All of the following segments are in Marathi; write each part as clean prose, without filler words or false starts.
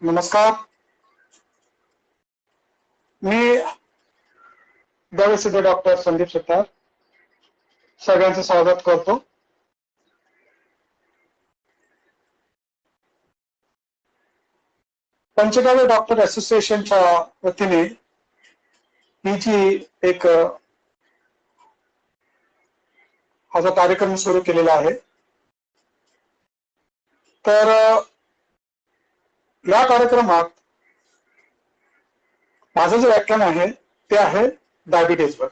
नमस्कार. मी दवेसिद्ध डॉक्टर संदीप सुतार सगळ्यांचं स्वागत करतो. पंचगव्य डॉक्टर असोसिएशनच्या वतीने ही जी एक हा जो कार्यक्रम सुरू केलेला आहे, तर या कार्यक्रमात माझं जे व्याख्यान आहे ते आहे डायबिटीजवर.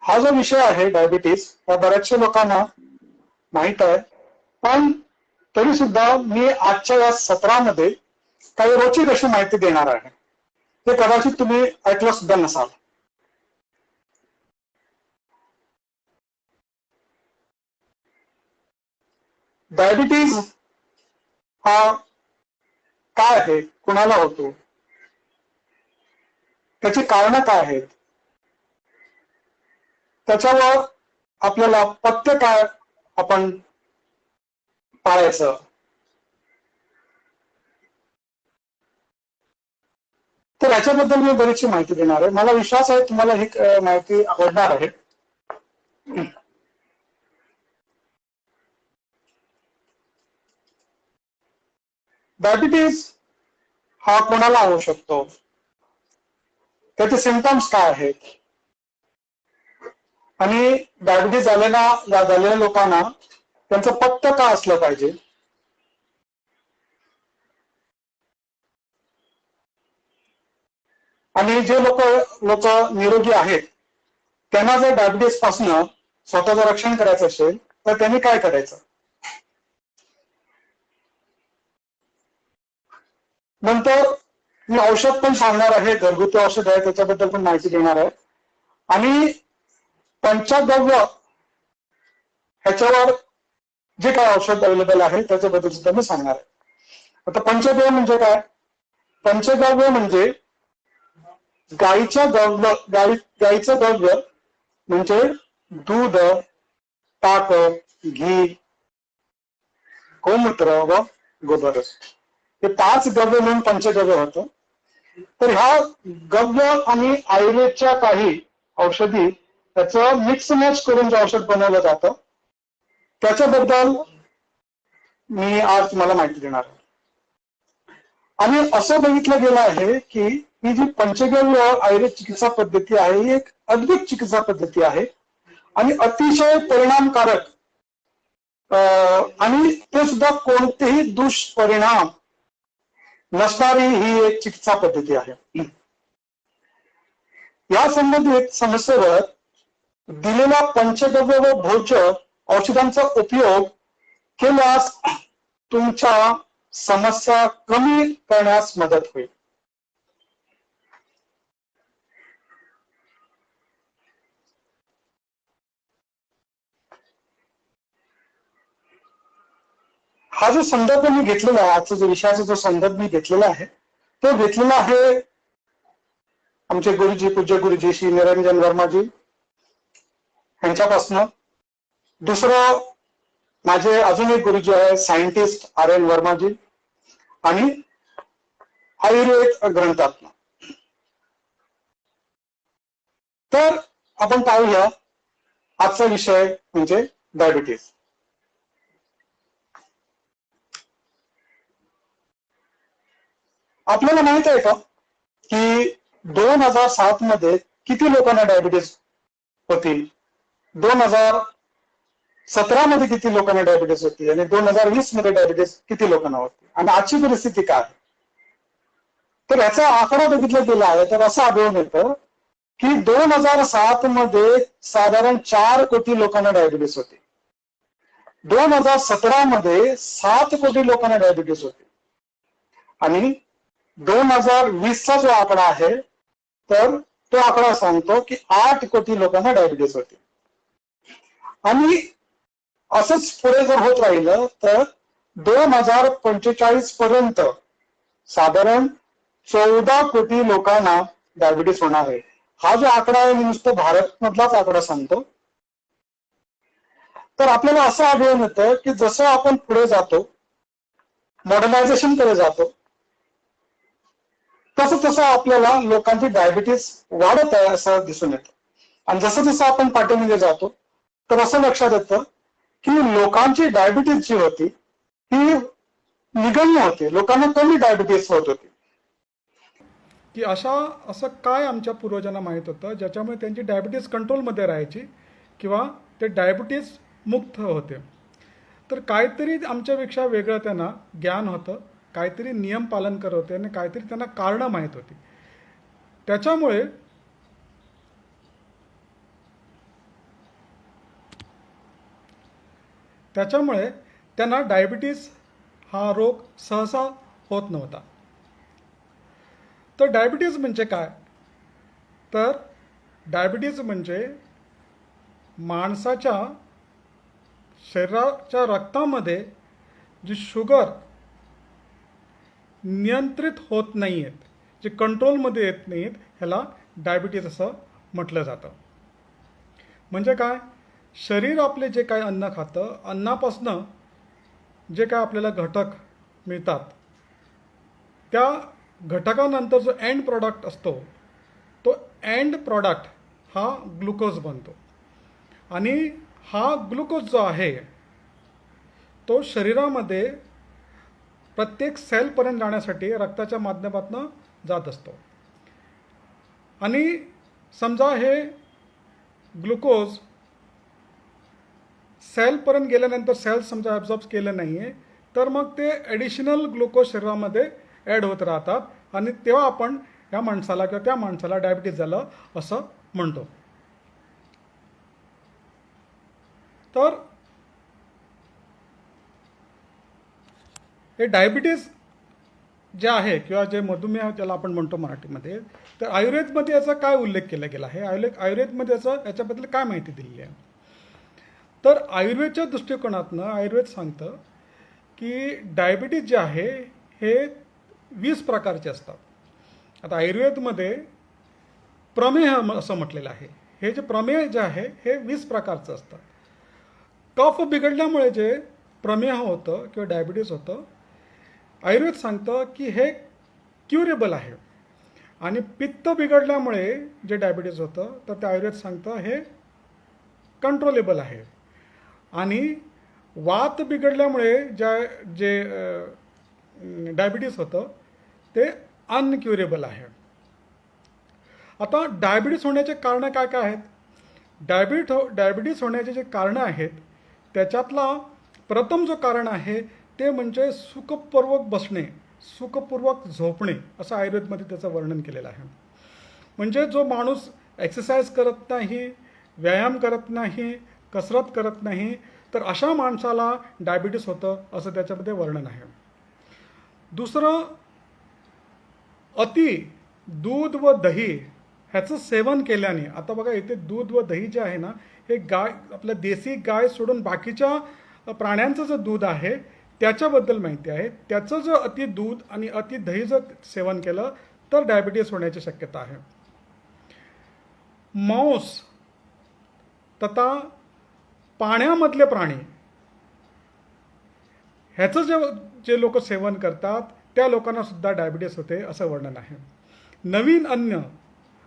हा जो विषय आहे डायबिटीज हा बऱ्याचशा लोकांना माहित आहे, पण तरी सुद्धा मी आजच्या या सत्रामध्ये काही रोचक अशी माहिती देणार आहे. ते कदाचित तुम्ही ऐकलं सुद्धा नसाल. डायबिटीज हा काय आहे, कुणाला होतो, त्याची कारणं काय आहेत, त्याच्यावर आपल्याला पथ्य काय आपण पाळायचं, तर याच्याबद्दल मी बरीचशी माहिती देणार आहे. मला विश्वास आहे तुम्हाला ही माहिती आवडणार आहे. डायबिटीज हा कोणाला होऊ शकतो, त्याचे सिम्पटम्स काय आहेत, आणि डायबिटीज झालेल्या लोकांना त्यांचं पथ्य काय असलं पाहिजे, आणि जे लोक निरोगी आहेत त्यांना जर डायबिटीज पासून स्वतःचं रक्षण करायचं असेल तर त्यांनी काय करायचं. नंतर मी औषध पण सांगणार आहे, घरगुती औषध आहे त्याच्याबद्दल पण माहिती देणार आहे, आणि पंचगव्य ह्याच्यावर जे काय औषध अवेलेबल आहे त्याच्याबद्दल सुद्धा मी सांगणार आहे. आता पंचगव्य म्हणजे काय? पंचगव्य म्हणजे गाईचं गव्य म्हणजे दूध, ताक, घी, गोमूत्र व गोबर, हे 5 गव्य म्हणून पंचगव्य होतं. तर ह्या गव्य आणि आयुर्वेदच्या काही औषधी त्याचं मिक्स मॅच करून जे औषध बनवलं जातं त्याच्याबद्दल मी आज तुम्हाला माहिती देणार आहे. आणि असं बघितलं गेलं आहे की ही जी पंचगव्य आयुर्वेद चिकित्सा पद्धती आहे ही एक अद्भुत चिकित्सा पद्धती आहे आणि अतिशय परिणामकारक, आणि ते सुद्धा कोणतेही दुष्परिणाम नसणारी ही एक चिकित्सा पद्धती आहे. या संबंधित समस्येवर दिलेला पंचगव्य व भोज्य औषधांचा उपयोग केल्यास तुमच्या समस्या कमी करण्यास मदत होईल. हा जो संदर्भ मी घेतलेला आहे, आजचा जो विषयाचा जो संदर्भ मी घेतलेला आहे तो घेतलेला आहे आमचे गुरुजी, पूज्य गुरुजी श्री निरंजन वर्माजी यांच्यापासून. दुसरं माझे अजून एक गुरुजी आहे सायंटिस्ट RN वर्माजी, आणि आयुर्वेद ग्रंथातनं. तर आपण पाहूया आजचा विषय म्हणजे डायबिटीज. आपल्याला माहित आहे का की 2007 मध्ये किती लोकांना डायबिटीज होती, 2017 मध्ये किती लोकांना डायबिटीज होती, आणि 2020 मध्ये डायबिटीज किती लोकांना होती, आणि आजची परिस्थिती काय? तर याचा आकडा बघितला गेला आहे तर असं आढळून येतं की 2007 मध्ये साधारण 4 कोटी लोकांना डायबिटीज होते. 2017 मध्ये 7 कोटी लोकांना डायबिटीज होते, आणि 2020चा जो आकडा आहे तर तो आकडा सांगतो की 8 कोटी लोकांना डायबिटीज होते. आणि असंच पुढे जर होत राहिलं तर 2045 पर्यंत साधारण 14 कोटी लोकांना डायबिटीज होणार आहे. हा जो आकडा आहे मी नुसतं भारत मधलाच आकडा सांगतो. तर आपल्याला असं आढळून येतं की जसं आपण पुढे जातो मॉडर्नायझेशन कडे जातो, तसं तसं आपल्याला लोकांची डायबिटीस वाढत आहे असं दिसून येतं. आणि जसं जसं आपण पाठीमध्ये जातो तर असं लक्षात येतं की लोकांची डायबिटीस जी होती ती निगम्य होती, लोकांना कमी डायबिटीस होत होती. की असं काय आमच्या पूर्वजांना माहीत होतं ज्याच्यामुळे त्यांची डायबिटीज कंट्रोलमध्ये राहायची किंवा ते डायबिटीज मुक्त होते. तर काहीतरी आमच्यापेक्षा वेगळं त्यांना ज्ञान होतं, काहीतरी नियम पालन करत होते आणि काहीतरी त्यांना कारणं माहीत होती. त्याच्यामुळे त्यांना डायबिटीज हा रोग सहसा होत नव्हता. तर डायबिटीज म्हणजे काय? तर डायबिटीज म्हणजे माणसाच्या शरीराच्या रक्तामध्ये जी शुगर नियंत्रित होत नाही आहेत, जे कंट्रोलमध्ये येत नाहीत, ह्याला डायबिटीज असं म्हटलं जातं. म्हणजे काय? शरीर आपले जे काय अन्न खातं, अन्नापासनं जे काय आपल्याला घटक मिळतात, त्या घटकानंतर जो एंड प्रॉडक्ट असतो, तो एंड प्रॉडक्ट हा ग्लुकोज बनतो. आणि हा ग्लुकोज जो आहे तो शरीरामध्ये प्रत्येक सेलपर्यंत जाण्यासाठी रक्ताच्या माध्यमातून जात असतो. आणि समजा हे ग्लुकोज सेलपर्यंत गेल्यानंतर सेल समजा ॲब्झॉर्ब केलं नाही आहे, तर मग ते ॲडिशनल ग्लुकोज शरीरामध्ये ॲड होत राहतात आणि तेव्हा आपण या माणसाला किंवा त्या माणसाला डायबिटीज झालं असं म्हणतो. तर हे डायबिटीज जे आहे किंवा जे मधुमेह ज्याला आपण म्हणतो मराठीमध्ये, तर आयुर्वेदमध्ये याचा काय उल्लेख केला गेला आहे, आयुर्वेदमध्ये याच्याबद्दल काय माहिती दिलेली आहे? तर आयुर्वेदच्या दृष्टिकोनातनं आयुर्वेद सांगतं की डायबिटीज जे आहे हे 20 प्रकारचे असतात. आता आयुर्वेदमध्ये प्रमेह असं म्हटलेलं आहे. हे जे प्रमेह जे आहे हे 20 प्रकारचं असतं. कफ बिघडल्यामुळे जे प्रमेह होतं किंवा डायबिटीज होतं, आयुर्वेद सांगतं की हे क्युरेबल आहे. आणि पित्त बिघडल्यामुळे जे डायबिटीज होतं तर ते आयुर्वेद सांगतं हे कंट्रोलेबल आहे. आणि वात बिघडल्यामुळे जे डायबिटीज होतं ते अनक्युरेबल आहे. आता डायबिटीज होण्याचे कारणं काय काय आहेत? डायबिटीज होण्याचे जे कारणं आहेत त्याच्यातला प्रथम जो कारण आहे ते म्हणजे सुखपूर्वक बसणे, सुखपूर्वक झोपणे, असं आयुर्वेदमध्ये त्याचं वर्णन केलेलं आहे. म्हणजे जो माणूस एक्सरसाइज करत नाही, व्यायाम करत नाही, कसरत करत नाही, तर अशा माणसाला डायबिटीस होतं असं त्याच्यामध्ये वर्णन आहे. दुसरं, अति दूध व दही ह्याचं सेवन केल्याने, आता बघा इथे दूध व दही जे आहे ना, हे गाय, आपल्या देशी गाय सोडून बाकीच्या प्राण्यांचं जे दूध आहे त्याच्याबद्दल माहिती आहे. त्याचं जर अति दूध आणि अति दही जर सेवन केलं तर डायबिटीस होण्याची शक्यता आहे. मांस तथा पाण्यामधले प्राणी ह्याचं जे लोक सेवन करतात त्या लोकांना सुद्धा डायबिटीस होते असं वर्णन आहे. नवीन अन्न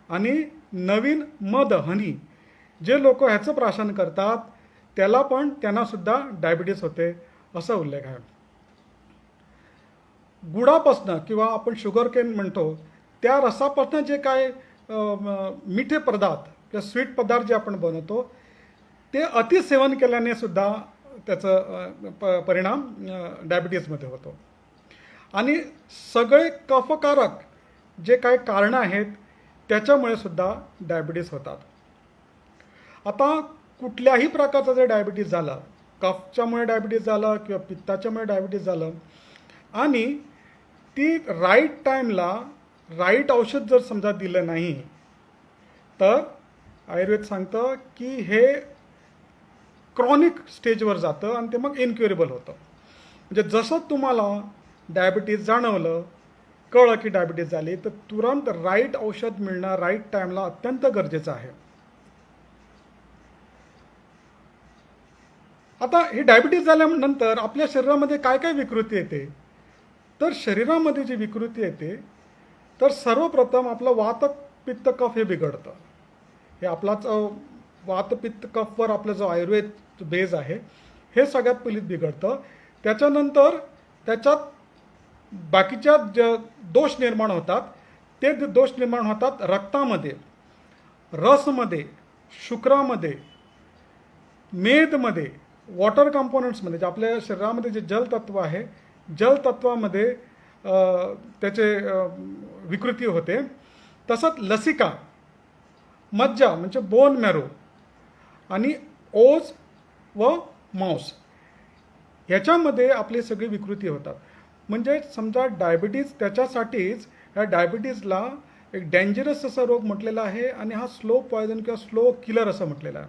आणि नवीन मध, हनी, जे लोक ह्याचं प्राशन करतात त्यांना सुद्धा डायबिटीस होते असा उल्लेख आहे. गुळापासनं किंवा आपण शुगर केन म्हणतो त्या रसापासनं जे काय मिठे पदार्थ किंवा स्वीट पदार्थ जे आपण बनवतो ते अति सेवन केल्याने सुद्धा त्याचा परिणाम डायबिटीजमध्ये होतो. आणि सगळे कफकारक जे काही कारणं आहेत त्याच्यामुळे सुद्धा डायबिटीज होतात. आता कुठल्याही प्रकारचं जर डायबिटीज झालं, कफच्यामुळे डायबिटीज झालं किंवा पित्ताच्यामुळे डायबिटीज झालं आणि ती राईट टाईमला राईट औषध जर समजा दिलं नाही तर आयुर्वेद सांगतं की हे क्रॉनिक स्टेजवर जातं आणि ते मग इनक्युरेबल होतं. म्हणजे जसं तुम्हाला डायबिटीज जाणवलं, कळलं की डायबिटीज झाली, तर तुरंत राईट औषध मिळणं राईट टाईमला अत्यंत गरजेचं आहे. आता हे डायबिटीज झाल्यानंतर आपल्या शरीरामध्ये काय काय विकृती येते तर शरीरामध्ये जी विकृती येते तर सर्वप्रथम आपलं वात पित्त कफ हे बिघडतं. हे आपलाच वात पित्त कफवर आपलं जो आयुर्वेद बेज आहे हे सगळ्यात पहिलीच बिघडतं. त्याच्यानंतर त्याच्यात बाकीच्या दोष निर्माण होतात. ते दोष निर्माण होतात रक्तामध्ये, रसमध्ये, शुक्रामध्ये, मेदमध्ये, वॉटर कंपोनंट्समध्ये, जे आपल्या शरीरामध्ये जे जलतत्व आहे जलतत्वामध्ये त्याचे विकृती होते. तसंच लसिका, मज्जा म्हणजे बोन मॅरो आणि ओज व मांस ह्याच्यामध्ये आपली सगळी विकृती होतात. म्हणजे समजा डायबिटीज, त्याच्यासाठीच ह्या डायबिटीजला एक डेंजरस असा रोग म्हटलेला आहे आणि हा स्लो पॉयझन किंवा स्लो किलर असं म्हटलेलं आहे.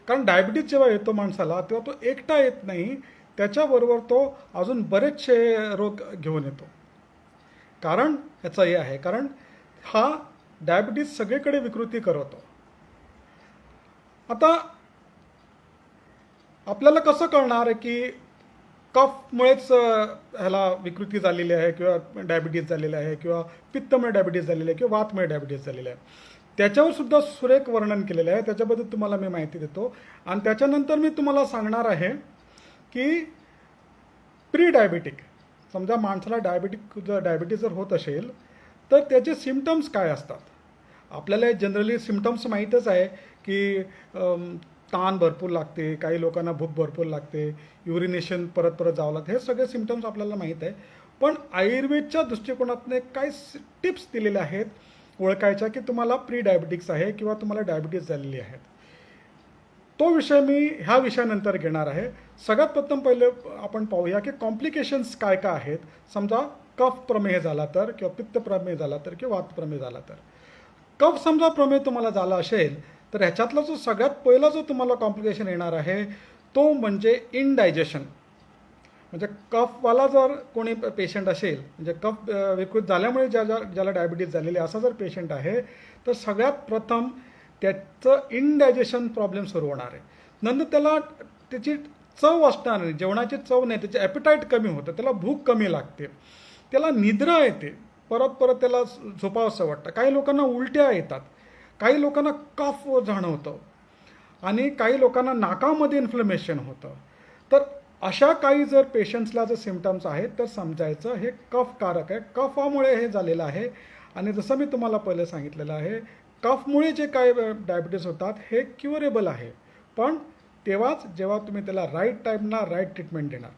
कारण डायबिटीज जेव्हा येतो माणसाला तेव्हा तो एकटा येत नाही, त्याच्याबरोबर तो अजून बरेचसे रोग घेऊन येतो. कारण ह्याचं हे आहे, कारण हा डायबिटीज सगळीकडे विकृती करवतो. आता आपल्याला कसं कळणार आहे की कफमुळेच ह्याला विकृती झालेली आहे किंवा डायबिटीज झालेलं आहे किंवा पित्तमुळे डायबिटीज झालेलं आहे किंवा वातमुळे डायबिटीज झालेलं आहे? त्याच्यावर सुद्धा सुरेख वर्णन केलेलं आहे. त्याच्याबद्दल तुम्हाला मी माहिती देतो आणि त्याच्यानंतर मी तुम्हाला सांगणार आहे की प्री डायबिटिक, समजा माणसाला डायबिटीज जर होत असेल तर त्याचे सिम्पटम्स काय असतात. आपल्याला जनरली सिम्पटम्स माहीतच आहे की ताण भरपूर लागते, काही लोकांना भूक भरपूर लागते, युरिनेशन परत परत जावं लागतं, हे सगळे सिम्पटम्स आपल्याला माहीत आहे. पण आयुर्वेदच्या दृष्टिकोनातून काही टिप्स दिलेल्या आहेत ओळखायच्या की तुम्हाला प्री डायबिटिक्स आहे किंवा तुम्हाला डायबिटीज झालेली आहे. तो विषय मी ह्या विषयानंतर घेणार आहे. सगळ्यात प्रथम पहिले आपण पाहूया की कॉम्प्लिकेशन्स काय काय आहेत. समजा कफ प्रमेह झाला तर किंवा पित्त प्रमेह झाला तर किंवा वात प्रमेह झाला तर. कफ समजा प्रमेह तुम्हाला झाला असेल तर ह्याच्यातला जो सगळ्यात पहिला जो तुम्हाला कॉम्प्लिकेशन येणार आहे तो म्हणजे इनडायजेशन. म्हणजे कफवाला जर कोणी पेशंट असेल, म्हणजे कफ विकृत झाल्यामुळे ज्याला डायबिटीज झालेली असा जर पेशंट आहे तर सगळ्यात प्रथम त्याचं इनडायजेशन प्रॉब्लेम सुरू होणार आहे. नंतर त्याला त्याची चव असणार नाही, जेवणाची चव नाही, त्याचे ॲपिटाईट कमी होतं, त्याला भूक कमी लागते, त्याला निद्रा येते, परत परत त्याला झोपावंसं वाटतं, काही लोकांना उलट्या येतात, काही लोकांना कफ जाणवतं आणि काही लोकांना नाकामध्ये इन्फ्लमेशन होतं. तर अशा काही जर पेशंट्सला जर सिम्पटम्स आहेत तर समजायचं हे कफकारक आहे, कफामुळे हे झालेलं आहे. आणि जसं मी तुम्हाला पहिलं सांगितलेलं आहे कफमुळे जे काय डायबिटीज होतात हे क्युरेबल आहे, पण तेव्हाच जेव्हा तुम्ही त्याला राईट टाईमला राईट ट्रीटमेंट देणार.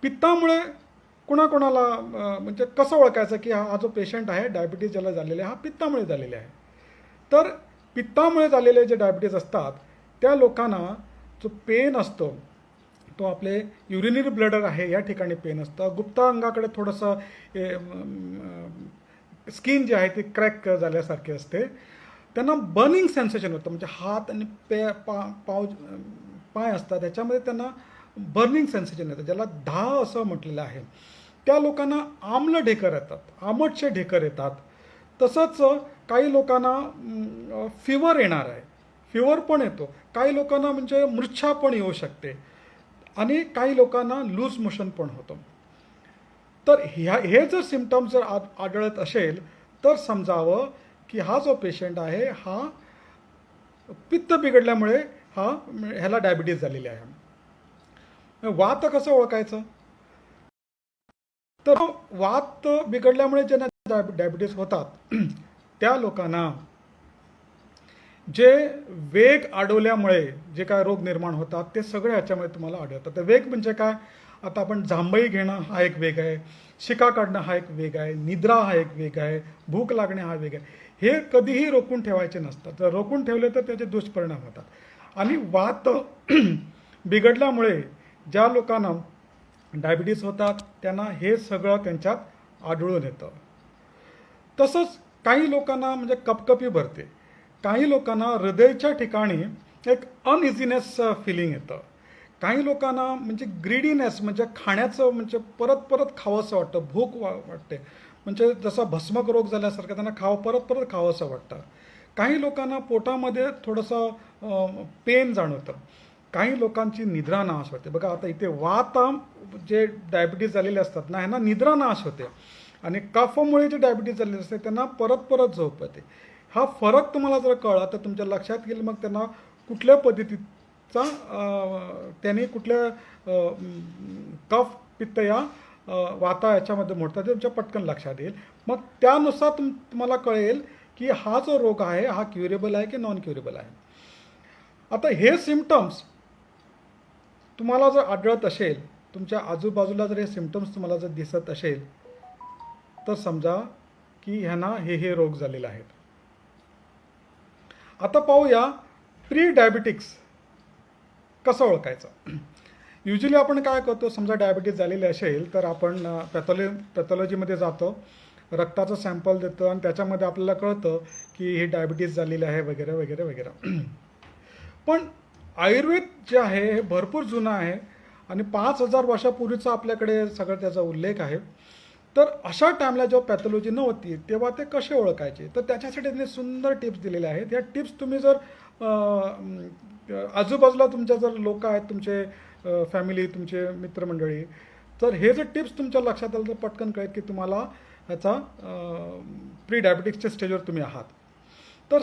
पित्तामुळे कुणाकोणाला म्हणजे कसं ओळखायचं की हा जो पेशंट आहे डायबिटीज ज्याला झालेला आहे हा पित्तामुळे झालेला आहे. तर पित्तामुळे झालेले जे डायबिटीज असतात त्या लोकांना जो पेन असतो तो आपले युरिनरी ब्लडर आहे या ठिकाणी पेन असतं. गुप्ता अंगाकडे थोडंसं स्किन जी आहे ती क्रॅक झाल्यासारखी असते. त्यांना बर्निंग सेन्सेशन होतं, म्हणजे हात आणि पाय असतात त्याच्यामध्ये त्यांना बर्निंग सेन्सेशन येतं, ज्याला दाह असं म्हटलेलं आहे. त्या लोकांना आम्ल ढेकर येतात, आंबटचे ढेकर येतात. तसंच काही लोकांना फिवर येणार आहे, फिवर पण येतो, काही लोकांना म्हणजे मूर्छा पण येऊ शकते आणि काही लोकांना लूज मोशन पण होतं. तर हे जर सिम्पटम्स जर आढळत असेल तर समजावं की हा जो पेशंट आहे हा पित्त बिघडल्यामुळे ह्याला डायबिटीज झालेली आहे. वात कसं ओळखायचं तर वात बिघडल्यामुळे ज्यांना डायबिटीज होतात त्या लोकांना जे वेग अडवल्यामुळे जे काय रोग निर्माण होतात ते सगळे ह्याच्यामध्ये तुम्हाला आढळतात. तर वेग म्हणजे काय, आता आपण जांभई घेणं हा एक वेग आहे, शिका काढणं हा एक वेग आहे, निद्रा हा एक वेग आहे, भूक लागणे हा वेग आहे. हे कधीही रोखून ठेवायचे नसतात, जर रोखून ठेवले तर त्याचे दुष्परिणाम होतात. आणि वात बिघडल्यामुळे ज्या लोकांना डायबिटीज होतात त्यांना हे सगळं त्यांच्यात आढळून येतं. तसंच काही लोकांना म्हणजे कपकपी भरते, काही लोकांना हृदयाच्या ठिकाणी एक अनइझीनेस फिलिंग येतं, काही लोकांना म्हणजे ग्रीडीनेस म्हणजे खाण्याचं म्हणजे परत परत खावंसं वाटतं, भूक वाटते, म्हणजे जसा भस्मक रोग झाल्यासारखं त्यांना परत परत खावंसं वाटतं. काही लोकांना पोटामध्ये थोडंसं पेन जाणवतं. काही लोकांची निद्रानाश होते. बघा आता इथे वात जे डायबिटीज झालेले असतात ना, ह्यांना निद्रानाश होते आणि कफामुळे जे डायबिटीज झालेले असते त्यांना परत परत झोप येते. हा फरक तुम्हाला जर कळला तर तुमच्या लक्षात येईल मग त्यांना कुठल्या पद्धतीचा त्यांनी कुठल्या कफ पित्त या वाता याच्यामध्ये मोडतात ते तुमच्या पटकन लक्षात येईल. मग त्यानुसार तुम्हाला कळेल की हा जो रोग आहे हा क्युरेबल आहे की नॉन क्युरेबल आहे. आता हे सिम्पटम्स तुम्हाला जर आढळत असेल, तुमच्या आजूबाजूला जर हे सिम्पटम्स तुम्हाला जर दिसत असेल तर समजा की ह्यांना हे रोग झालेले आहेत. आता पाहूया प्री डायबिटिक्स कसं ओळखायचं. युजली आपण काय करतो, समजा डायबिटीज झालेली असेल तर आपण पॅथॉलॉजीमध्ये जातो, रक्ताचं सॅम्पल देतो आणि त्याच्यामध्ये आपल्याला कळतं की हे डायबिटीज झालेली आहे वगैरे वगैरे वगैरे. पण आयुर्वेद जे आहे हे भरपूर जुनं आहे आणि 5,000 वर्षापूर्वीचा आपल्याकडे सगळं त्याचा उल्लेख आहे. तर अशा टाईमला जेव्हा पॅथॉलॉजी नव्हती तेव्हा ते कसे ओळखायचे, तर त्याच्यासाठी त्यांनी सुंदर टिप्स दिलेले आहेत. या टिप्स तुम्ही जर आजूबाजूला तुमच्या जर लोक आहेत, तुमचे फॅमिली, तुमचे मित्रमंडळी, तर हे जर टिप्स तुमच्या लक्षात आलं तर पटकन कळेल की तुम्हाला ह्याचा प्री डायबिटिक्सच्या स्टेजवर तुम्ही आहात. तर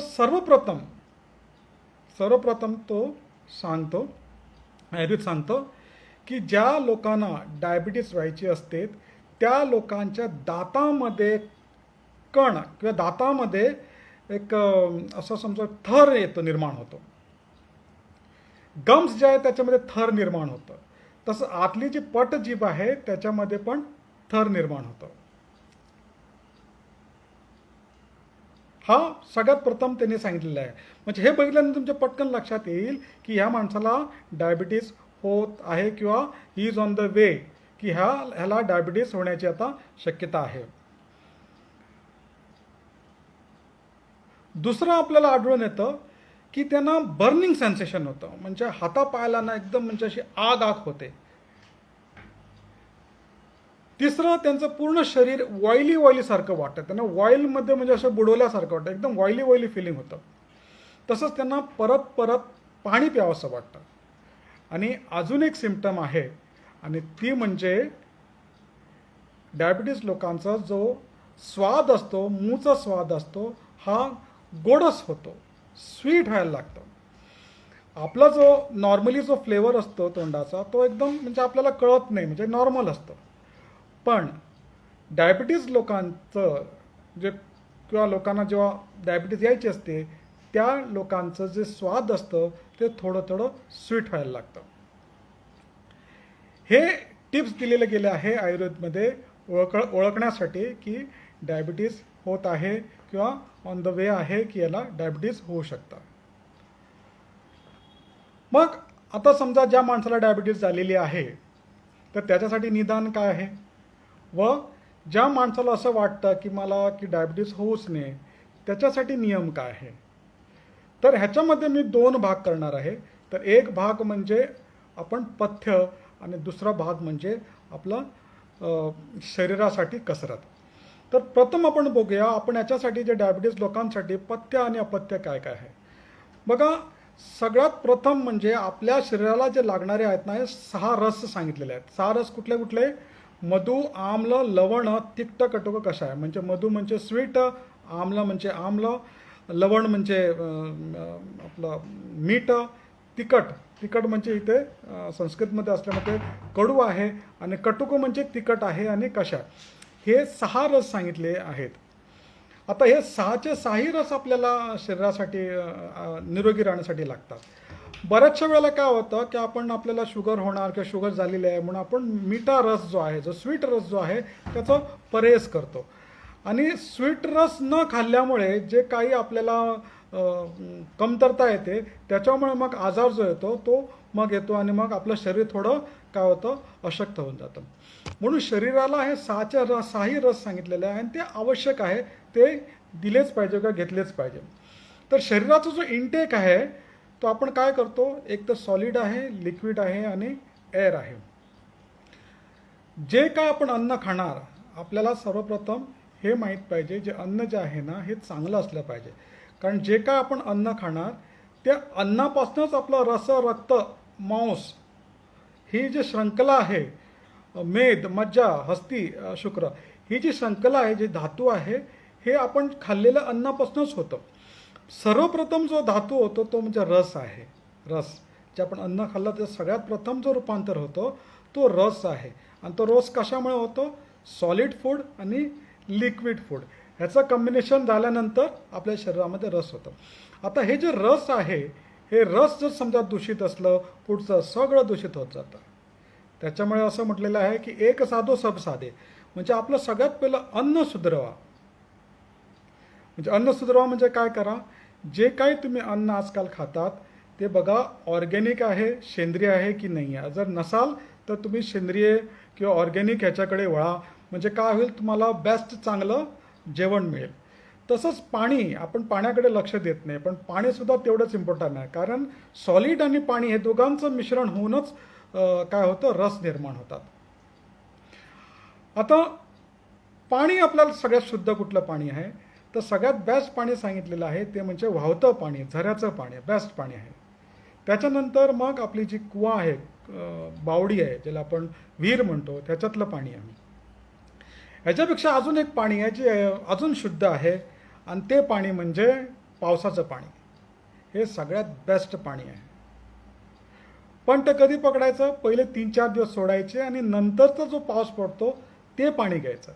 सर्वप्रथम तो सांगतो, आयुर्वेद सांगतो की ज्या लोकांना डायबिटीस व्हायची असते त्या लोकांच्या दातामध्ये कण किंवा दातामध्ये एक असं समजा थर येतो, निर्माण होतो. गम्स जे आहे त्याच्यामध्ये थर निर्माण होतं. तसं आतली जी पटजीभ आहे त्याच्यामध्ये पण थर निर्माण होतं. हा सगळ्यात प्रथम त्यांनी सांगितलेला आहे. म्हणजे हे बघितल्यानंतर तुमच्या पटकन लक्षात येईल की ह्या माणसाला डायबिटीस होत आहे किंवा he is on the way, की ह्याला डायबिटीस होण्याची आता शक्यता आहे. दुसरं आपल्याला आढळून येतं की त्यांना बर्निंग सेन्सेशन होतं, म्हणजे हातापायाला ना एकदम म्हणजे अशी आग होते. तिसरं, त्यांचं पूर्ण शरीर ऑइली सारखं वाटतं, त्यांना ऑइलमध्ये म्हणजे असं बुडवल्यासारखं वाटतं, एकदम ऑइली फिलिंग होतं. तसंच त्यांना परत पाणी प्यावंसं वाटतं. आणि अजून एक सिम्पटम आहे आणि ती म्हणजे डायबिटीस लोकांचा जो स्वाद असतो, मूचा स्वाद असतो, हा गोडस होतो, स्वीट व्हायला लागतं. आपला जो नॉर्मली जो फ्लेवर असतो तोंडाचा तो एकदम म्हणजे आपल्याला कळत नाही, म्हणजे नॉर्मल असतं. पण डायबिटीज लोकांचं जे किंवा लोकांना जेव्हा डायबिटीज यायची असते त्या लोकांचं जे स्वाद असतं ते थोडं स्वीट व्हायला लागतं. हे टिप्स दिलेले गेले आहे आयुर्वेदमध्ये ओळखण्यासाठी की डायबिटीज होत आहे किंवा ऑन द वे आहे की याला डायबिटीज होऊ शकतं. मग आता समजा ज्या माणसाला डायबिटीज झालेली आहे तर त्याच्यासाठी निदान काय आहे, व ज्या माणसाला असं वाटतं की मला की डायबिटीज होऊच नये त्याच्यासाठी नियम काय आहे. तर ह्याच्यामध्ये मी 2 भाग करणार आहे. तर एक भाग म्हणजे आपण पथ्य आणि दुसरा भाग म्हणजे आपला शरीरासाठी कसरत. तर प्रथम आपण बघूया आपण याच्यासाठी जे डायबिटीज लोकांसाठी पथ्य आणि अपथ्य काय काय आहे. बघा, सगळ्यात प्रथम म्हणजे आपल्या शरीराला जे लागणारे आहेत ना, हे 6 रस सांगितलेले आहेत. 6 रस कुठले कुठले? मधु, आम्ल, लवण, तिक्त, कटुक, कषाय. म्हणजे मधु म्हणजे स्वीट, आम्ल म्हणजे आम्ल, लवण म्हणजे आपलं मीठ, तिखट म्हणजे इथे संस्कृतमध्ये असल्यामध्ये कडू आहे, आणि कटुक म्हणजे तिखट आहे, आणि कषाय. हे 6 रस सांगितले आहेत. आता हे 6चे 6ही रस आपल्याला शरीरासाठी निरोगी राहण्यासाठी लागतात. बऱ्याचशा वेळेला काय होतं की आपल्याला शुगर होणार किंवा शुगर झालेली आहे म्हणून आपण मिठा रस जो आहे, जो स्वीट रस जो आहे त्याचा परहेज करतो. आणि स्वीट रस न खाल्ल्यामुळे जे काही आपल्याला कमतरता येते त्याच्यामुळे मग आजार जो येतो तो मग येतो आणि मग आपलं शरीर थोडं काय होतं, अशक्त होऊन जातं. म्हणून शरीराला हे 6ही रस सांगितलेले आहे आणि ते आवश्यक आहे, ते दिलेच पाहिजे किंवा घेतलेच पाहिजे. तर शरीराचा जो इनटेक आहे तो आपण काय करतो, एक तर सॉलिड आहे, लिक्विड आहे आणि एअर आहे. जे काय आपण अन्न खाणार आपल्याला सर्वप्रथम हे माहीत पाहिजे, जे अन्न जे आहे ना हे चांगलं असलं पाहिजे. कारण जे काय आपण अन्न खाणार त्या अन्नापासूनच आपलं रक्त मांस ही जी श्रंखला आहे, मेद, मज्जा, हस्ती, शुक्र, ही जी श्रंखला आहे, जी धातू आहे, हे आपण खाल्लेलं अन्नापासूनच होतं. सर्वप्रथम जो धातू होतो तो म्हणजे रस आहे. रस जे आपण अन्न खाल्लं ते सगळ्यात प्रथम जो रूपांतर होतो तो रस आहे. आणि तो रस कशामुळे होतो? सॉलिड फूड आणि लिक्विड फूड ह्याचं कॉम्बिनेशन झाल्यानंतर आपल्या शरीरामध्ये रस होतं. आता हे जे रस आहे, हे रस जर समजा दूषित असलं, पुढचं सगळं दूषित होत जातं. त्याच्यामुळे असं म्हटलेलं आहे की एक साधो सब साधे, म्हणजे आपलं सगळ्यात पहिलं अन्न सुधरवा. म्हणजे अन्न सुधरवा म्हणजे काय करा? जे काही तुम्ही अन्न आजकाल खातात ते बघा ऑर्गॅनिक आहे, सेंद्रिय आहे की नाही आहे. जर नसाल तर तुम्ही सेंद्रिय किंवा ऑर्गॅनिक ह्याच्याकडे वळा, म्हणजे काय होईल, तुम्हाला बेस्ट चांगलं जेवण मिळेल. तसंच पाणी, आपण पाण्याकडे लक्ष देत नाही, पण पाणीसुद्धा तेवढंच इम्पॉर्टंट आहे. कारण सॉलिड आणि पाणी हे दोघांचं मिश्रण होऊनच काय होतं, रस निर्माण होतात. आता पाणी आपल्याला सगळ्यात शुद्ध कुठलं पाणी आहे? तर सगळ्यात बेस्ट पाणी सांगितलेलं आहे ते म्हणजे वाहतं पाणी, झऱ्याचं पाणी बेस्ट पाणी आहे. त्याच्यानंतर मग आपली जी कुवा आहे, बावडी आहे, ज्याला आपण विहीर म्हणतो, त्याच्यातलं पाणी आहे. ह्याच्यापेक्षा अजून एक पाणी आहे जे अजून शुद्ध आहे, आणि ते पाणी म्हणजे पावसाचं पाणी. हे सगळ्यात बेस्ट पाणी आहे. पण ते कधी पकडायचं? पहिले 3-4 दिवस सोडायचे आणि नंतरचा जो पाऊस पडतो ते पाणी घ्यायचं.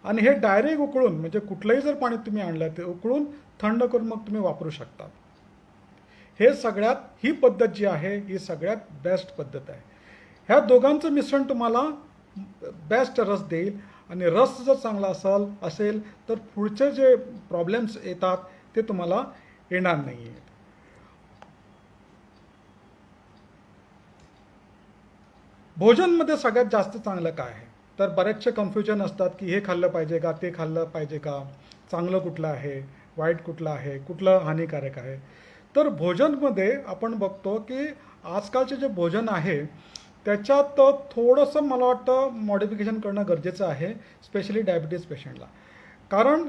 आणि हे डायरेक्ट उकळून, म्हणजे कुठलंही जर पाणी तुम्ही आणलं ते उकळून थंड करून मग तुम्ही वापरू शकता. हे सगळ्यात, ही पद्धत जी आहे ही सगळ्यात बेस्ट पद्धत आहे. ह्या दोघांचं मिश्रण तुम्हाला बेस्ट रस देईल. आणि रस जर चांगला असेल तर पुढचे जे प्रॉब्लेम्स येतात ते तुम्हाला येणार नाही आहेत. भोजनमध्ये सगळ्यात जास्त चांगलं काय आहे? तर बरेचसे कन्फ्युजन असतात की हे खाल्लं पाहिजे का, ते खाल्लं पाहिजे का, चांगलं कुठलं आहे, वाईट कुठलं आहे, कुठलं हानिकारक आहे. तर भोजनमध्ये आपण बघतो की आजकालचे जे भोजन आहे त्याच्यात थोडंसं मला वाटतं मॉडिफिकेशन करणं गरजेचं आहे, स्पेशली डायबिटीज पेशंटला. कारण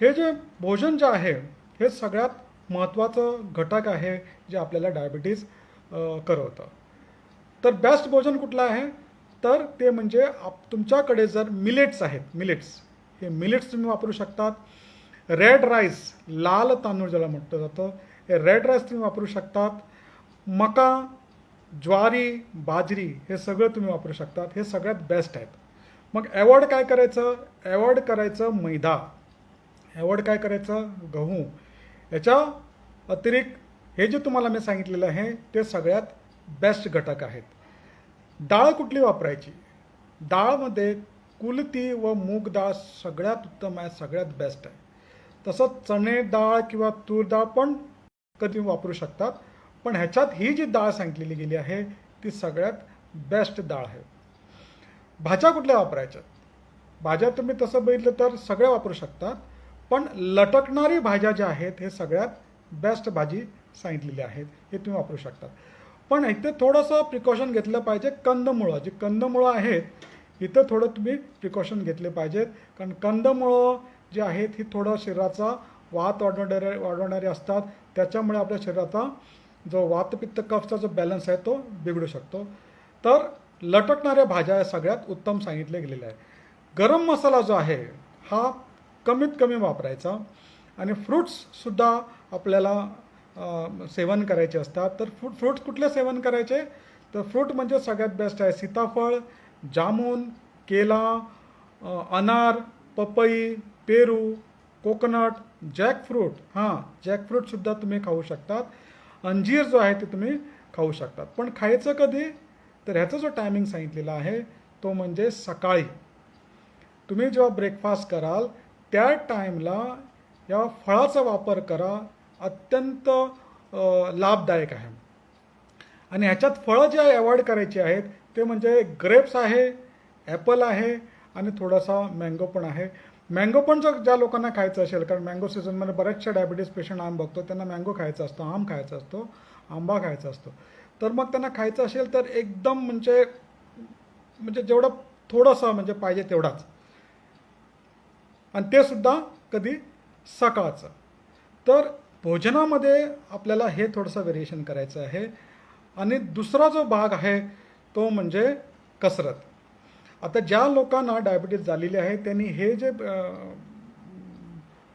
हे जे भोजन जे आहे हे सगळ्यात महत्त्वाचं घटक आहे जे आपल्याला डायबिटीज करवतं. तर बेस्ट भोजन कुठलं आहे? तर ते म्हणजे तुमच्याकडे जर मिलेट्स आहेत, हे मिलेट्स तुम्ही वापरू शकतात. रेड राईस, लाल तांदूळ ज्याला म्हटलं जातं, हे रेड राईस तुम्ही वापरू शकतात. मका, ज्वारी, बाजरी हे सगळं तुम्ही वापरू शकतात. हे सगळ्यात बेस्ट आहेत. मग अवॉइड काय करायचं? अवॉइड करायचं मैदा, अवॉइड काय करायचं? गहू. याच्या अतिरिक्त हे जे तुम्हाला मी सांगितलेलं आहे ते सगळ्यात बेस्ट घटक आहेत. डाळ कुठली वापरायची? डाळमध्ये कुलती व मूग डाळ सगळ्यात उत्तम आहे, सगळ्यात बेस्ट आहे. तसंच चणे डाळ किंवा तूर डाळ पण कधी वापरू शकतात. पण ह्याच्यात ही जी डाळ सांगितलेली गेली आहे ती सगळ्यात बेस्ट डाळ आहे. भाज्या कुठल्या वापरायच्या? भाज्या तुम्ही तसं बघितलं तर सगळ्या वापरू शकतात, पण लटकणारी भाज्या ज्या आहेत हे सगळ्यात बेस्ट भाजी सांगितलेली आहेत, हे तुम्ही वापरू शकता. पण इथे थोडंसं प्रिकॉशन घेतलं पाहिजे. कंदमुळं, जी कंदमुळं आहेत इथं थोडं तुम्ही प्रिकॉशन घेतले पाहिजेत. कारण कंदमुळं जी आहेत ही थोडं शरीराचा वात वाढवणारे असतात. त्याच्यामुळे आपल्या शरीराचा जो वातपित्त कफचा जो बॅलन्स आहे तो बिघडू शकतो. तर लटकणाऱ्या भाज्या या सगळ्यात उत्तम सांगितले गेलेले आहे. गरम मसाला जो आहे हा कमीत कमी वापरायचा. आणि फ्रूट्ससुद्धा आपल्याला सेवन करायचे असतात. तर फ्रूट्स कुठले सेवन करायचे? तर फ्रूट म्हणजे सगळ्यात बेस्ट आहे सीताफळ, जामून, केला, अनार, पपई, पेरू, कोकोनट, जॅकफ्रूट. जॅकफ्रूटसुद्धा तुम्ही खाऊ शकतात. अंजीर जो आहे ते तुम्ही खाऊ शकतात. पण खायचं कधी? तर ह्याचा जो टायमिंग सांगितलेला आहे तो म्हणजे सकाळी. तुम्ही जेव्हा ब्रेकफास्ट कराल त्या टाईमला या फळाचा वापर करा, अत्यंत लाभदायक आहे. आणि ह्याच्यात फळं जे अवॉइड करायची आहेत ते म्हणजे ग्रेप्स आहे, ॲपल आहे आणि थोडासा मँगो पण आहे. मँगो पण जर ज्या लोकांना खायचं असेल, कारण मँगो सीझनमध्ये बऱ्याचशा डायबिटीज पेशंट आम्ही बघतो त्यांना मँगो खायचा असतो, आम खायचा असतो, आंबा खायचा असतो. तर मग त्यांना खायचं असेल तर एकदम म्हणजे जेवढं थोडंसं म्हणजे पाहिजे तेवढाच, आणि ते सुद्धा कधी? सकाळचं. तर भोजनामध्ये आपल्याला हे थोडंसं व्हेरिएशन करायचं आहे. आणि दुसरा जो भाग आहे तो म्हणजे कसरत. आता ज्या लोकांना डायबिटीज झालेली आहे त्यांनी हे जे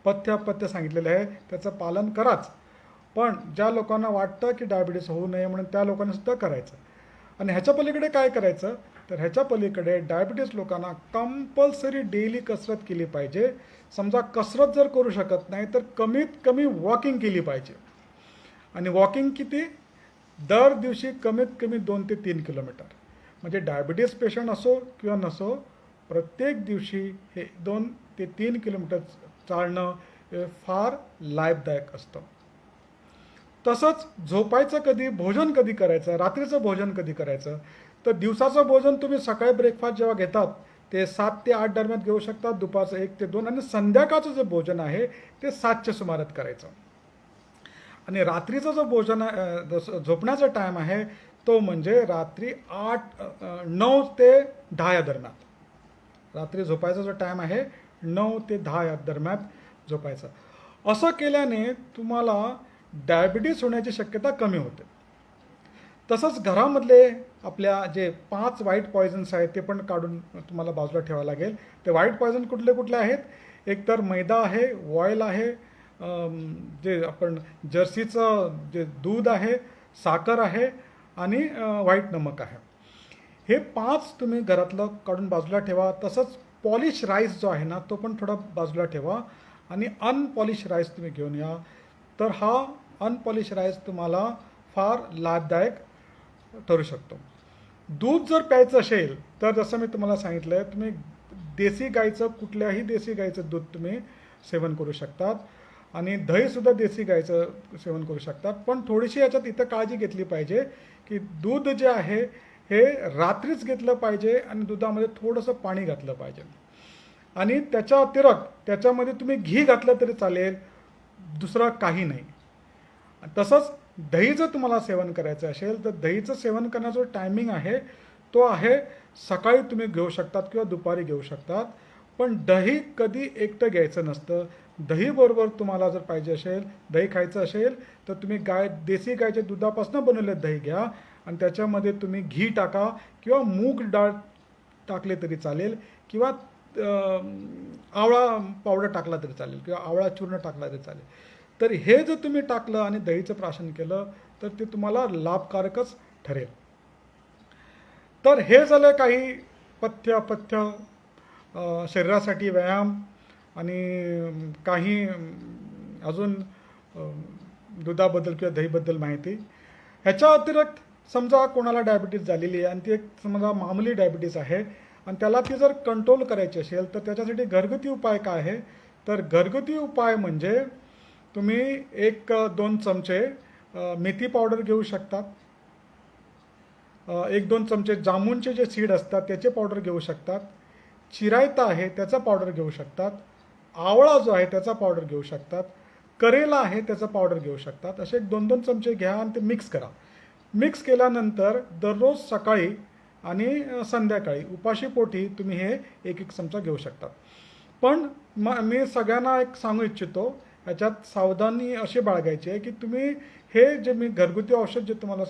पथ्य सांगितलेलं आहे त्याचं पालन कराच. पण ज्या लोकांना वाटतं की डायबिटीस होऊ नये म्हणून त्या लोकांनी सुद्धा करायचं. आणि ह्याच्या पलीकडे काय करायचं तर ह्याच्या पलीकडे डायबिटीस लोकांना कंपल्सरी डेली कसरत केली पाहिजे. समजा कसरत जर करू शकत नाही तर कमीत कमी वॉकिंग केली पाहिजे. आणि वॉकिंग किती? दर दिवशी कमीत कमी 2 ते 3 किलोमीटर. म्हणजे डायबिटीस पेशंट असो किंवा नसो प्रत्येक दिवशी हे 2 ते 3 किलोमीटर चालणं हे फार लाभदायक असतं. तसंच झोपायचं कधी, भोजन कधी करायचं, रात्रीचं भोजन कधी करायचं. तर दिवसाचं भोजन तुम्ही सकाळी ब्रेकफास्ट जेव्हा घेतात ते 7 ते 8 दरम्यान घेऊ शकतात, दुपारचं 1 ते 2 आणि संध्याकाळचं जे भोजन आहे ते 7च्या सुमारात करायचं. आणि रात्रीचं जो भोजन झोपण्याचा टाईम आहे तो म्हणजे रात्री 9 ते 10 या दरम्यान. रात्री झोपायचा जो टाईम आहे 9 ते 10 या दरम्यान झोपायचं. असं केल्याने तुम्हाला डायबिटीस होण्याची शक्यता कमी होते. तसंच घरामधले आपल्या जे 5 व्हाईट पॉयझन्स आहेत ते पण काढून तुम्हाला बाजूला ठेवावं लागेल. ते व्हाईट पॉयझन कुठले कुठले आहेत? एक तर मैदा आहे, ऑइल आहे, जे आपण जर्सीचं जे दूध आहे, साखर आहे आणि व्हाईट नमक आहे. हे 5 तुम्ही घरातलं काढून बाजूला ठेवा. तसंच पॉलिश राईस जो आहे ना तो पण थोडा बाजूला ठेवा आणि अनपॉलिश राईस तुम्ही घेऊन या. तर हा अनपॉलिश राईस तुम्हाला फार लाभदायक ठरू शकतो. दूध जर प्यायचं असेल तर जसं मी तुम्हाला सांगितलं आहे तुम्ही देशी गाईचं, कुठल्याही देशी गाईचं दूध तुम्ही सेवन करू शकतात. आणि दहीसुद्धा देशी गाईचं सेवन करू शकतात. पण थोडीशी याच्यात इथं काळजी घेतली पाहिजे की दूध जे आहे हे रात्रीच घेतलं पाहिजे आणि दुधामध्ये थोडंसं पाणी घातलं पाहिजे. आणि त्याच्या अतिरिक्त त्याच्यामध्ये तुम्ही घी घातलं तरी चालेल, दुसरं काही नाही. तसंच दही जर तुम्हाला सेवन करायचं असेल तर दहीचं सेवन करण्याचा जो टायमिंग आहे तो आहे सकाळी तुम्ही घेऊ शकतात किंवा दुपारी घेऊ शकतात. पण दही कधी एकटं घ्यायचं नसतं. दहीबरोबर तुम्हाला जर पाहिजे असेल, दही खायचं असेल तर तुम्ही देशी गायच्या दुधापासून बनवलेलं दही घ्या आणि त्याच्यामध्ये तुम्ही घी टाका किंवा मूग डाळ टाकले तरी चालेल किंवा आवळा पावडर टाकला तरी चालेल किंवा आवळा चूर्ण टाकला तरी चालेल. तर हे जर तुम्ही टाकलं आणि दहीचं प्राशन केलं तर ते तुम्हाला लाभकारकच ठरेल. तर हे झालं काही पथ्य शरीरासाठी व्यायाम आणि काही अजून दुधाबद्दल किंवा दहीबद्दल माहिती. ह्याच्या अतिरिक्त समजा कोणाला डायबिटीज झालेली आहे आणि ती एक समजा मामूली डायबिटीज आहे आणि त्याला ती जर कंट्रोल करायची असेल तर त्याच्यासाठी घरगुती उपाय काय आहे? तर घरगुती उपाय म्हणजे तुम्ही 1-2 चमचे मेथी पावडर घेऊ शकतात. 1-2 चमचे जामुनचे जे सीड असतात त्याचे पावडर घेऊ शकतात. चिरायता आहे त्याचा पावडर घेऊ शकतात. आवळा जो आहे त्याचा पावडर घेऊ शकतात. करेला आहे त्याचा पावडर घेऊ शकतात. असे 2-2 चमचे घ्या आणि ते मिक्स करा. मिक्स केल्यानंतर दररोज सकाळी आणि संध्याकाळी उपाशीपोटी तुम्ही हे 1-1 चमचा घेऊ शकतात. पण मी सगळ्यांना एक सांगू इच्छितो, ह्याच्यात सावधानी अशी बाळगायची आहे की तुम्ही हे जे मी घरगुती औषध जे तुम्हाला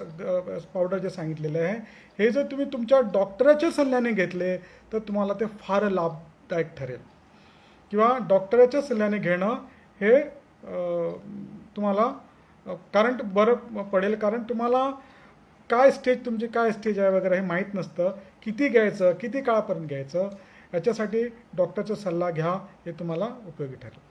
पावडर जे सांगितलेलं आहे हे जर तुम्ही तुमच्या डॉक्टराच्या सल्ल्याने घेतले तर तुम्हाला ते फार लाभदायक ठरेल. किंवा डॉक्टराच्या सल्ल्याने घेणं हे तुम्हाला कारण बरं पडेल. कारण तुम्हाला तुमची काय स्टेज आहे वगैरे हे माहीत नसतं. किती घ्यायचं, किती काळापर्यंत घ्यायचं, याच्यासाठी डॉक्टरचा सल्ला घ्या, हे तुम्हाला उपयोगी ठरेल.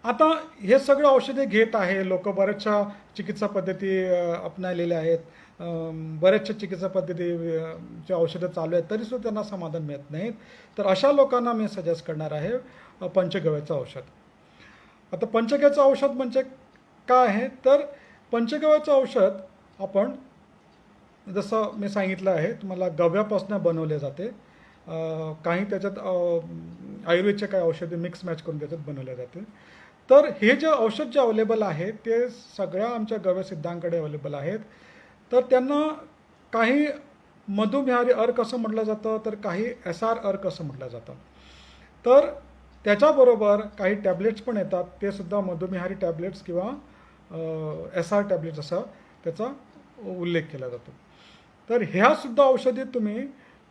आता हे सगळं औषधे घेत आहे लोक, बऱ्याचशा चिकित्सा पद्धती अपनायलेल्या आहेत, बऱ्याचशा चिकित्सा पद्धतीच्या औषधं चालू आहेत तरीसुद्धा त्यांना समाधान मिळत नाहीत. तर अशा लोकांना मी सजेस्ट करणार आहे पंचगव्याचं औषध. आता पंचगव्याचं औषध म्हणजे काय आहे? तर पंचगव्याचं औषध आपण जसं मी सांगितलं आहे तुम्हाला गव्यापासून बनवले जाते. काही त्याच्यात आयुर्वेदचे काही औषधे मिक्स मॅच करून त्याच्यात बनवले जाते. तर हे जे औषध जे अवेलेबल आहे ते सगळ्या आमच्या गव्य सिद्धांकडे अवेलेबल आहेत. तर त्यांना काही मधुमेहारी अर्क असं म्हटलं जातं, तर काही SR अर्क असं म्हटलं जातं. तर त्याच्याबरोबर काही टॅबलेट्स पण येतात, ते सुद्धा मधुमेहारी टॅबलेट्स किंवा SR टॅबलेट्स असं त्याचा उल्लेख केला जातो. तर ह्या सुद्धा औषधी तुम्ही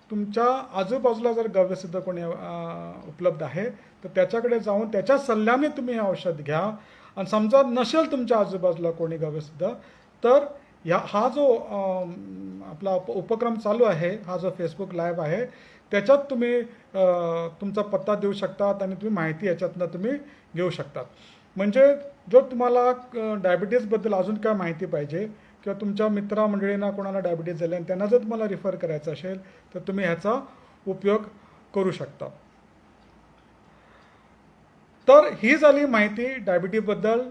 तुमच्या आजूबाजूला जर गव्यसिद्ध कोणी उपलब्ध आहे तर त्याच्याकडे जाऊन त्याच्या सल्ल्याने तुम्ही हे औषध घ्या. आणि समजा नसेल तुमच्या आजूबाजूला कोणी गव्यसिद्ध तर हा जो आपला उपक्रम चालू आहे, हा जो फेसबुक लाईव्ह आहे त्याच्यात तुम्ही तुमचा पत्ता देऊ शकतात आणि तुम्ही माहिती याच्यातनं तुम्ही घेऊ शकतात. म्हणजे जर तुम्हाला डायबिटीजबद्दल अजून काय माहिती पाहिजे किंवा तुमच्या मित्रमंडळींना कोणाला डायबिटीज झाले आणि त्यांना जर तुम्हाला रिफर करायचं असेल तर तुम्ही ह्याचा उपयोग करू शकता. तर ही झाली माहिती डायबिटीजबद्दल,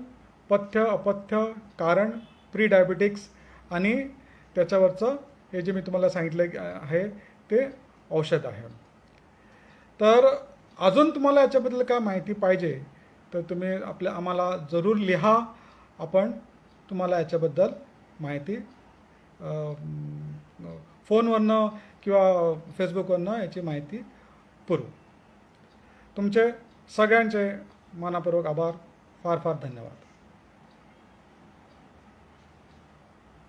पथ्य अपथ्य कारण, प्री डायबिटिक्स आणि त्याच्यावरचं हे जे मी तुम्हाला सांगितलं आहे ते औषध आहे. तर अजून तुम्हाला याच्याबद्दल काय माहिती पाहिजे तर तुम्ही आम्हाला जरूर लिहा. आपण तुम्हाला याच्याबद्दल माहिती फोनवरनं किंवा फेसबुकवरनं याची माहिती पुरवू. तुमचे सगळ्यांचे मनपूर्वक आभार. फार फार धन्यवाद.